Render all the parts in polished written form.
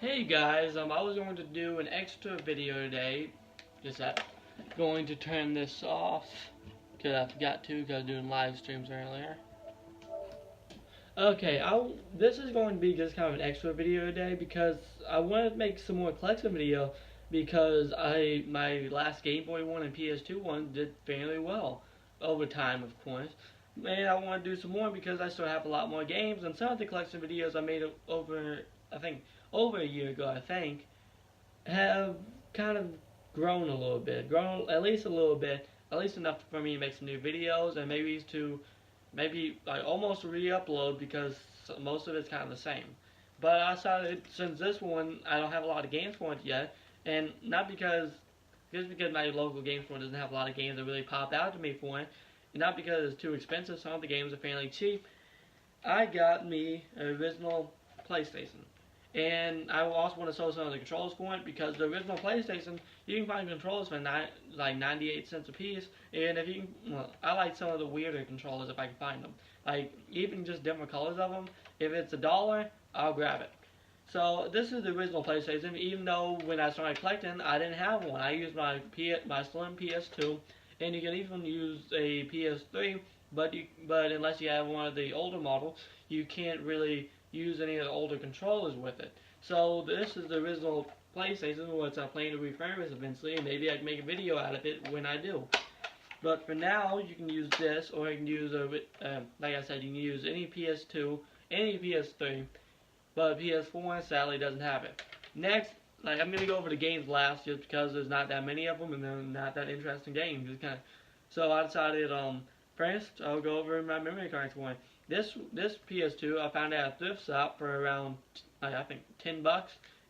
Hey guys, I was going to do an extra video today. Just that. Going to turn this off because I forgot to because I was doing live streams earlier. Okay, this is going to be just kind of an extra video today because I want to make some more collection video because my last Game Boy one and PS2 one did fairly well over time, of course. And I want to do some more because I still have a lot more games, and some of the collection videos I made over a year ago, have kind of grown a little bit, grown at least a little bit, at least enough for me to make some new videos and maybe like almost re-upload because most of it's kind of the same. But I decided since this one I don't have a lot of games for it yet, and not because just because my local game store doesn't have a lot of games that really pop out to me for it, and not because it's too expensive. Some of the games are fairly cheap. I got me an original PlayStation. And I also want to sell some of the controllers for it because the original PlayStation, you can find controllers for like 98 cents a piece. And if you can, well, I like some of the weirder controllers if I can find them. Like even just different colors of them. If it's $1, I'll grab it. So this is the original PlayStation. Even though when I started collecting, I didn't have one. I used my slim PS2, and you can even use a PS3. But unless you have one of the older models, you can't really use any of the older controllers with it. So this is the original PlayStation, which I plan to refurbish eventually, and maybe I can make a video out of it when I do. But for now, you can use this, or you can use like I said, you can use any PS2, any PS3, but PS4 sadly doesn't have it. Next, like I'm gonna go over the games last, just because there's not that many of them, and they're not that interesting games. It's so I decided first I'll go over my memory cards one. This PS2 I found at a thrift shop for around I think $10,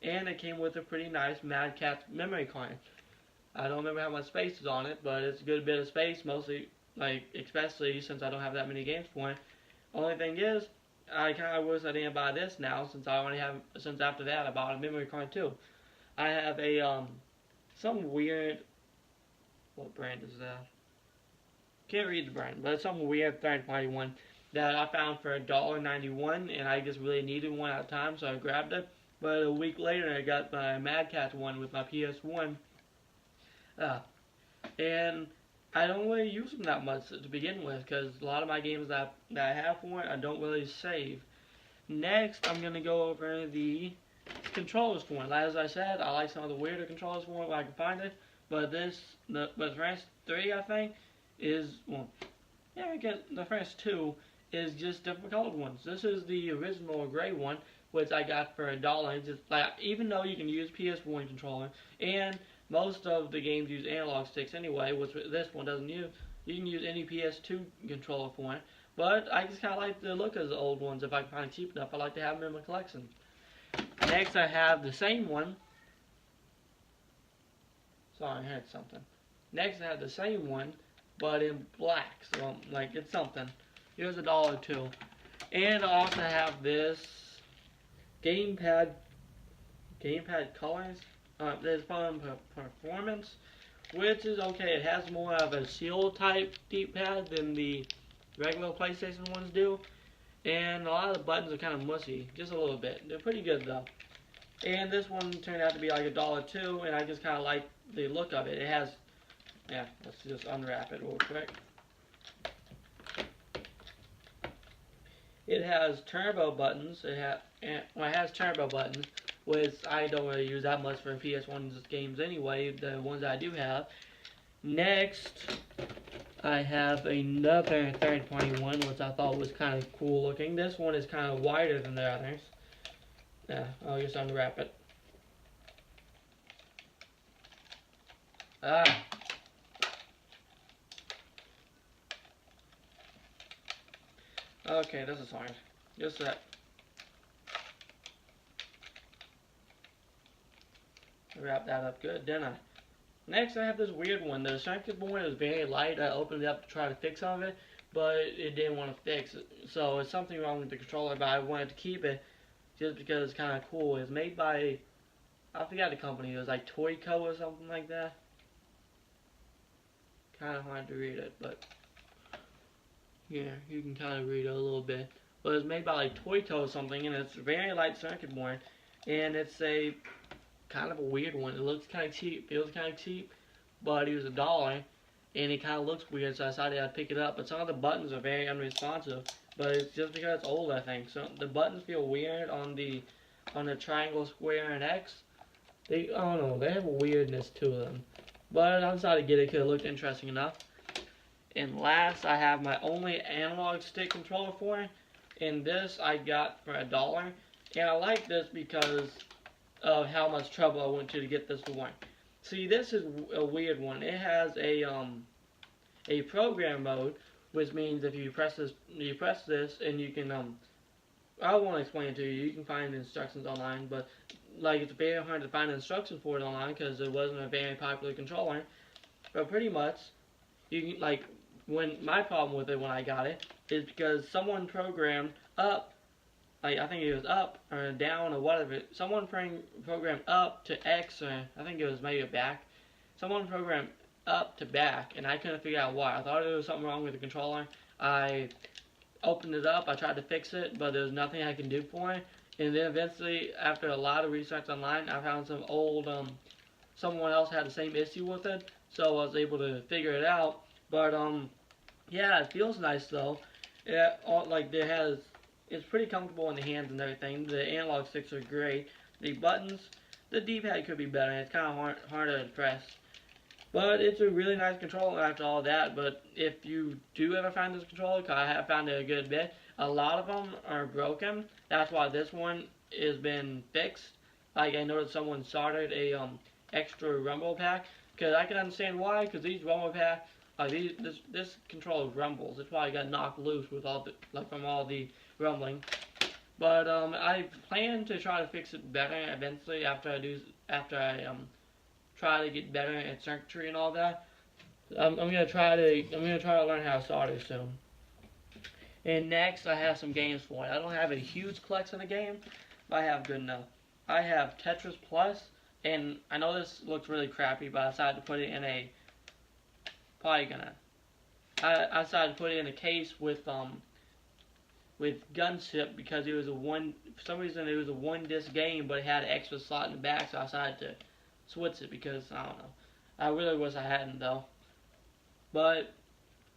and it came with a pretty nice Mad Catz memory card. I don't remember how much space is on it, but it's a good bit of space, mostly especially since I don't have that many games for it. Only thing is, I kind of wish I didn't buy this now since after that I bought a memory card too. I have a some weird, what brand is that? Can't read the brand, but it's some weird third-party one that I found for $1.91, and I just really needed one at the time, so I grabbed it. But a week later, I got my Mad Catz one with my PS1, and I don't really use them that much to begin with, because a lot of my games that I have for it, I don't really save. Next, I'm going to go over the controllers for it. As I said, I like some of the weirder controllers for it where I can find it, but the first three, I think, I guess the first two is just different colored ones. This is the original gray one, which I got for $1. Just even though you can use PS1 controller, and most of the games use analog sticks anyway, which this one doesn't use. You can use any PS2 controller for it, but I just kind of like the look of the old ones. If I can find it cheap enough, I like to have them in my collection. Next, I have the same one. Sorry, I heard something. Next, I have the same one, but in black, so like it's something. Here's $1 too. And I also have this gamepad colors. There's from Performance, which is okay. It has more of a seal type D-pad than the regular PlayStation ones do, and a lot of the buttons are kind of mushy, just a little bit. They're pretty good though. And this one turned out to be like $1 too, and I just kind of like the look of it. It has, yeah, let's just unwrap it real quick. It has turbo buttons. It has turbo buttons, which I don't really use that much for PS1 games anyway, the ones I do have. Next, I have another third-party one, which I thought was kind of cool looking. This one is kind of wider than the others. Yeah, I'll just unwrap it. Okay, this is hard. Just that. Wrap that up good, didn't I? Next, I have this weird one. The circuit board is very light. I opened it up to try to fix some of it, but it didn't want to fix it. So it's something wrong with the controller, but I wanted to keep it just because it's kind of cool. It's made by, I forgot the company. It was like Toyco or something like that. Kind of hard to read it, but yeah, you can kind of read it a little bit. But it's made by like Toyco or something, and it's a very light circuit board. and it's a kind of a weird one. It looks kind of cheap, feels kind of cheap, but it was $1, and it kind of looks weird, so I decided I'd pick it up. But some of the buttons are very unresponsive, but it's just because it's old, I think. So the buttons feel weird on the triangle, square, and X. I don't know, they have a weirdness to them. But I decided to get it because it looked interesting enough. And last, I have my only analog stick controller for it, and this I got for $1. And I like this because of how much trouble I went to get this to work. See, this is a weird one. It has a program mode, which means if you press this, and you can I won't explain it to you. You can find the instructions online, but like it's very hard to find instructions for it online because it wasn't a very popular controller. But pretty much, you can, like, when my problem with it when I got it is because someone programmed up, like I think it was up or down or whatever. Someone programmed up to X, or I think it was maybe back. Someone programmed up to back, and I couldn't figure out why. I thought there was something wrong with the controller. I opened it up, I tried to fix it, but there was nothing I can do for it. And then eventually, after a lot of research online, I found some old, someone else had the same issue with it, so I was able to figure it out. But yeah, it feels nice though. It's pretty comfortable in the hands and everything. The analog sticks are great. The buttons, the D-pad could be better. It's kind of harder to press. But it's a really nice controller after all that. But if you do ever find this controller, because I have found it a good bit, a lot of them are broken. That's why this one has been fixed. Like I noticed someone soldered a extra rumble pack. Because I can understand why. Because these rumble packs, like this controller rumbles. It's probably got knocked loose with all the from all the rumbling. But I plan to try to fix it better eventually after I try to get better at circuitry and all that. I'm gonna try to learn how to solder soon. And next, I have some games for it. I don't have a huge collection of games, but I have good enough. I have Tetris Plus, and I know this looks really crappy, but I decided to put it in a I decided to put it in a case with Gunship because it was for some reason it was a one disc game, but it had an extra slot in the back, so I decided to switch it because I don't know. I really wish I hadn't though. But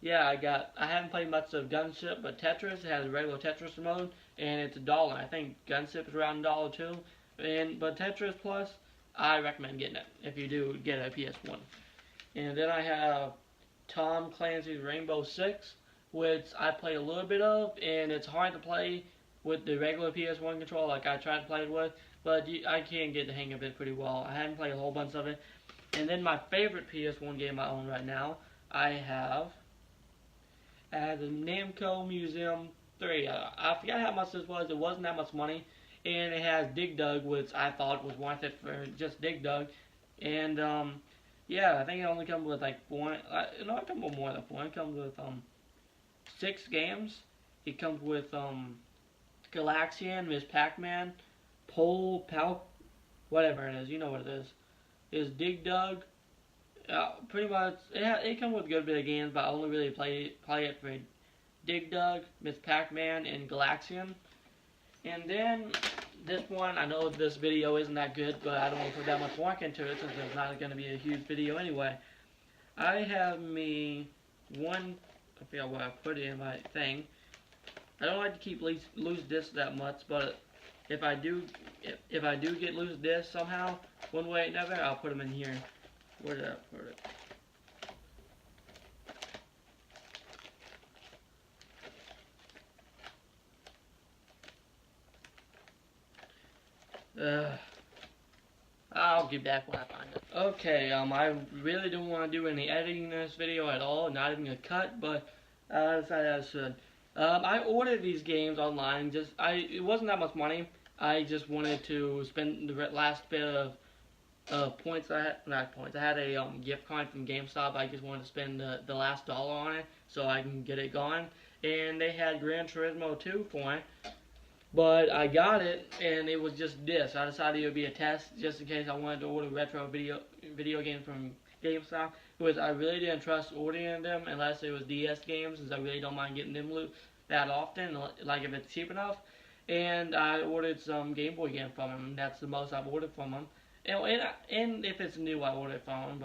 yeah, I haven't played much of Gunship, but Tetris has a regular Tetris mode, and it's $1. I think Gunship is around $1 too. But Tetris Plus, I recommend getting it if you do get a PS1. And then I have Tom Clancy's Rainbow Six, which I played a little bit of, and it's hard to play with the regular PS1 controller like I tried to play it with, but I can get the hang of it pretty well. I haven't played a whole bunch of it. And then my favorite PS1 game I own right now, I have the Namco Museum 3. I forgot how much this was. It wasn't that much money. And it has Dig Dug, which I thought was worth it for just Dig Dug. And yeah, I think it only comes with like four. No, it comes with more than four. It comes with 6 games. It comes with Galaxian, Miss Pac-Man, whatever it is. You know what it is. It's Dig Dug. Pretty much, it comes with a good bit of games, but I only really play it for Dig Dug, Miss Pac-Man, and Galaxian. And then this one, I know this video isn't that good, but I don't want to put that much work into it since it's not going to be a huge video anyway. I have me one, I forgot what I put in my thing. I don't like to keep loose discs that much, but if I do get loose discs somehow, one way or another, I'll put them in here. Where did I put it? I'll get back when I find it. Okay, I really don't want to do any editing in this video at all, not even a cut, but I decided I should. I ordered these games online. It wasn't that much money. I just wanted to spend the last bit of points. Not points. I had a gift card from GameStop. I just wanted to spend the last dollar on it so I can get it going. And they had Gran Turismo 2 for it. But I got it, and it was just this. I decided it would be a test, just in case I wanted to order retro video games from GameStop. Because I really didn't trust ordering them unless it was DS games, since I really don't mind getting them that often, like if it's cheap enough. and I ordered some Game Boy games from him. That's the most I've ordered from him. And if it's new, I order it from him.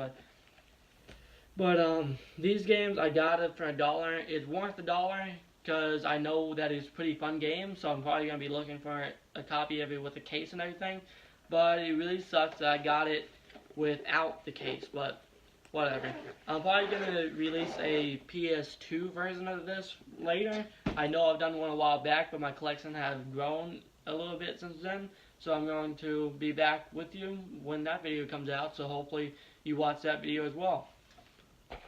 But these games I got it for $1. It's worth $1 because I know that it's a pretty fun game. So I'm probably gonna be looking for a copy of it with the case and everything. But it really sucks that I got it without the case. But whatever. I'm probably gonna release a PS2 version of this later. I know I've done one a while back, but my collection has grown a little bit since then. So I'm going to be back with you when that video comes out. So hopefully you watch that video as well.